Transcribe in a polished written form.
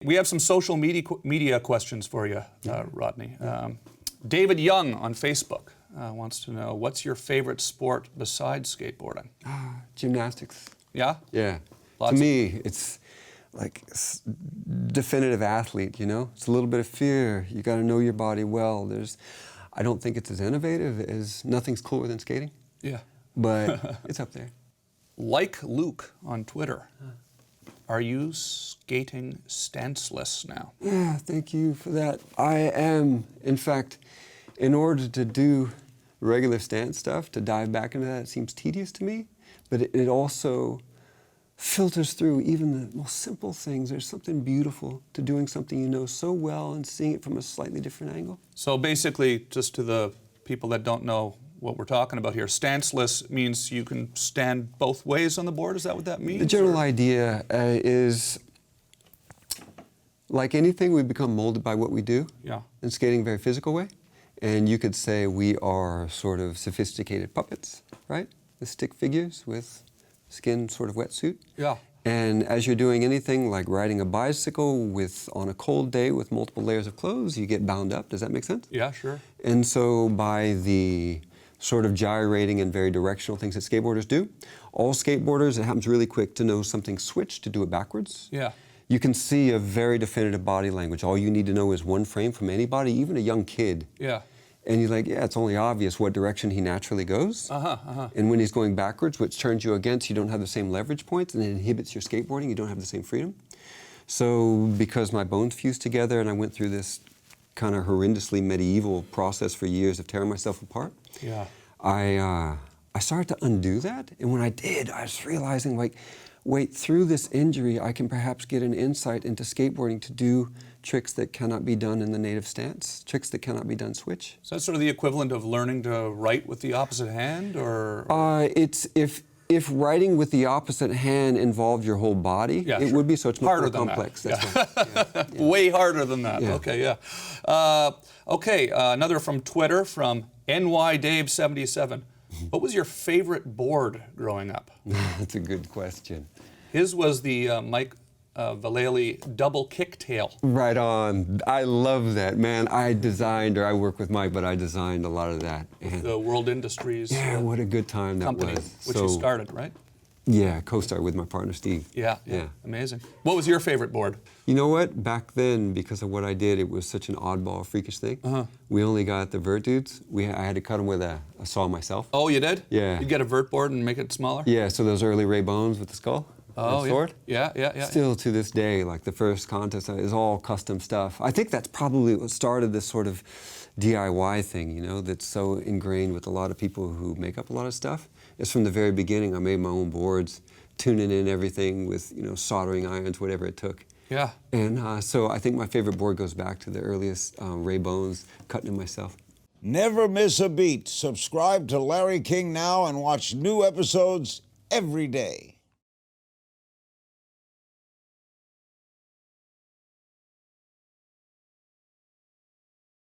We have some social media questions for you, Rodney. David Young on Facebook wants to know, what's your favorite sport besides skateboarding? Gymnastics. Yeah? Yeah. Lots to me, it's like definitive athlete, you know? It's a little bit of fear. You got to know your body well. I don't think it's as innovative as nothing's cooler than skating. Yeah. But it's up there. Like Luke on Twitter. Are you skating stanceless now? Yeah, thank you for that. I am. In fact, in order to do regular stance stuff, to dive back into that, it seems tedious to me, but it also filters through even the most simple things. There's something beautiful to doing something you know so well and seeing it from a slightly different angle. So basically, just to the people that don't know what we're talking about here, stanceless means you can stand both ways on the board? Is that what that means? The general idea is, like anything, we become molded by what we do. Yeah. And skating, a very physical way. And you could say we are sort of sophisticated puppets, right? The stick figures with skin sort of wetsuit. Yeah. And as you're doing anything like riding a bicycle on a cold day with multiple layers of clothes, you get bound up. Does that make sense? Yeah, sure. And so by the sort of gyrating and very directional things that skateboarders do, all skateboarders, it happens really quick to know something switch, to do it backwards. Yeah. You can see a very definitive body language. All you need to know is one frame from anybody, even a young kid. Yeah. And you're like, yeah, it's only obvious what direction he naturally goes. And when he's going backwards, which turns you against, you don't have the same leverage points and it inhibits your skateboarding. You don't have the same freedom. So because my bones fused together and I went through this kind of horrendously medieval process for years of tearing myself apart, yeah, I started to undo that. And when I did, I was realizing, like, wait, through this injury, I can perhaps get an insight into skateboarding to do tricks that cannot be done in the native stance, tricks that cannot be done switch. So that's sort of the equivalent of learning to write with the opposite hand, or? It's if writing with the opposite hand involved your whole body, yeah, it sure. would be so much more complex. That. That's right. Yeah. Way harder than that. Yeah. Okay, yeah. Another from Twitter from NYDave77. What was your favorite board growing up? That's a good question. His was the Mike Vallely double kicktail. Right on. I love that, man. I work with Mike, but I designed a lot of that. And the World Industries. Yeah, what a good time that company, was. Which you started, right? Yeah, co-starred with my partner, Steve. Yeah, amazing. What was your favorite board? You know what? Back then, because of what I did, it was such an oddball, freakish thing. We only got the vert dudes. I had to cut them with a saw myself. Oh, you did? Yeah. You get a vert board and make it smaller? Yeah, so those early Ray Bones with the skull. Oh, sword. Yeah. Still to this day, like the first contest is all custom stuff. I think that's probably what started this sort of DIY thing, you know, that's so ingrained with a lot of people who make up a lot of stuff. It's from the very beginning. I made my own boards, tuning in everything with, you know, soldering irons, whatever it took. Yeah. And so I think my favorite board goes back to the earliest Ray Bones, cutting it myself. Never miss a beat. Subscribe to Larry King now and watch new episodes every day.